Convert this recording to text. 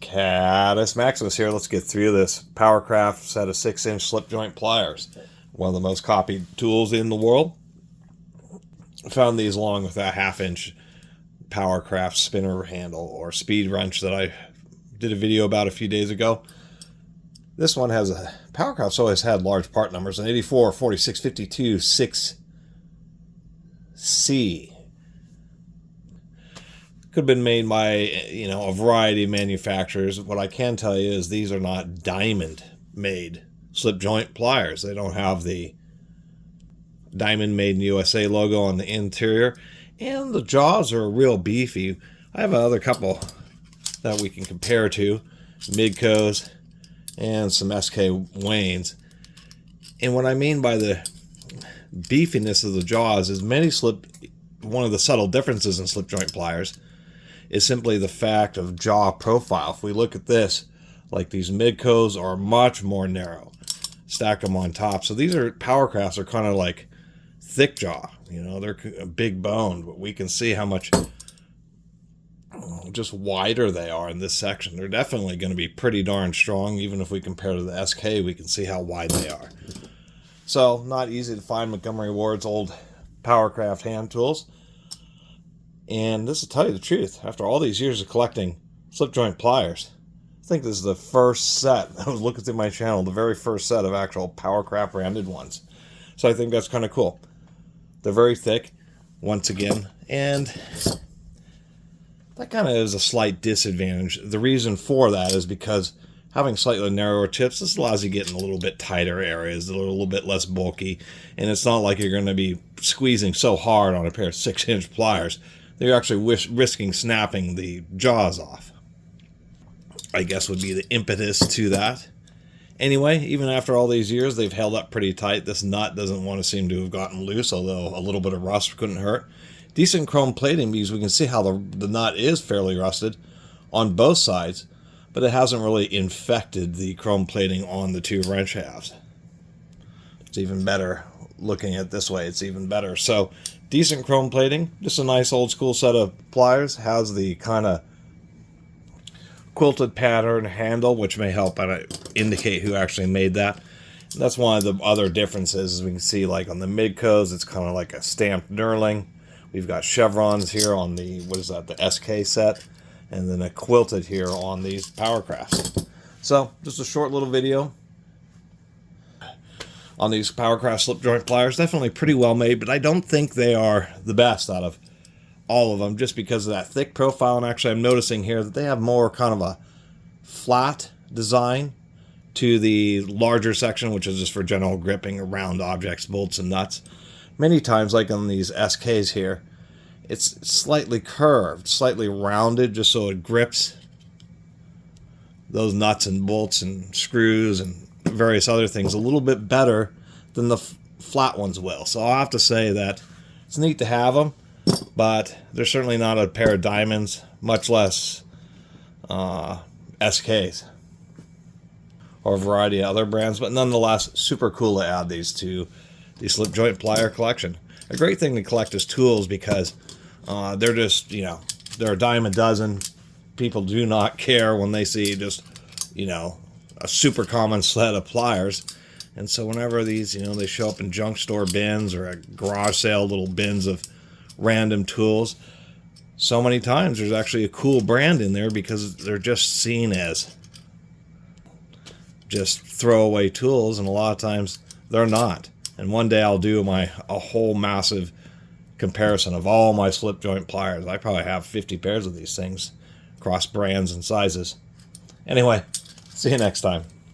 Catus Maximus here. Let's get through this Powr-Kraft set of 6-inch slip joint pliers. One of the most copied tools in the world. I found these along with that 1/2-inch Powr-Kraft spinner handle or speed wrench that I did a video about a few days ago. This one has a Powr-Kraft's always had large part numbers, an 84, 46, 52, 6C. Could have been made by, a variety of manufacturers. What I can tell you is these are not diamond-made slip joint pliers. They don't have the Diamond Made in USA logo on the interior, and the jaws are real beefy. I have another couple that we can compare to, Midco's and some SK Waynes. And what I mean by the beefiness of the jaws is one of the subtle differences in slip joint pliers is simply the fact of jaw profile. If we look at this, like these Midco's are much more narrow. Stack them on top. So these Powr-Krafts are kind of like thick jaw. They're big boned, but we can see how much just wider they are in this section. They're definitely going to be pretty darn strong. Even if we compare to the SK, we can see how wide they are. So not easy to find Montgomery Ward's old Powr-Kraft hand tools. And this will tell you the truth. After all these years of collecting slip joint pliers, I think this is the first set. I was looking through my channel, the very first set of actual Powr-Kraft branded ones. So I think that's kind of cool. They're very thick, once again, and that kind of is a slight disadvantage. The reason for that is because having slightly narrower tips, this allows you to get in a little bit tighter areas, a little bit less bulky, and it's not like you're going to be squeezing so hard on a pair of 6-inch pliers that you're actually risking snapping the jaws off, I guess would be the impetus to that. Anyway, even after all these years, they've held up pretty tight. This nut doesn't want to seem to have gotten loose, although a little bit of rust couldn't hurt. Decent chrome plating, because we can see how the nut is fairly rusted on both sides, but it hasn't really infected the chrome plating on the two wrench halves. It's even better looking at it this way. It's even better. So decent chrome plating, just a nice old school set of pliers. Has the kind of quilted pattern handle, which may help indicate who actually made that. And that's one of the other differences, as we can see, like on the Midco's, it's kind of like a stamped knurling. We've got chevrons here on the, the SK set, and then a quilted here on these Powr-Krafts. So, just a short little video on these Powr-Kraft slip joint pliers. Definitely pretty well made, but I don't think they are the best out of all of them, just because of that thick profile. And actually I'm noticing here that they have more kind of a flat design to the larger section, which is just for general gripping around objects, bolts and nuts. Many times, like on these SKs here, it's slightly curved, slightly rounded, just so it grips those nuts and bolts and screws and various other things a little bit better than the flat ones will. So I'll have to say that it's neat to have them, but they're certainly not a pair of diamonds, much less SKs or a variety of other brands, but nonetheless super cool to add these to the slip joint plier collection. A great thing to collect is tools, because they're just, they're a dime a dozen. People do not care when they see just, a super common set of pliers. And so whenever these, they show up in junk store bins or a garage sale, little bins of random tools, so many times there's actually a cool brand in there, because they're just seen as just throwaway tools, and a lot of times they're not. And one day I'll do a whole massive comparison of all my slip joint pliers. I probably have 50 pairs of these things across brands and sizes. Anyway, see you next time.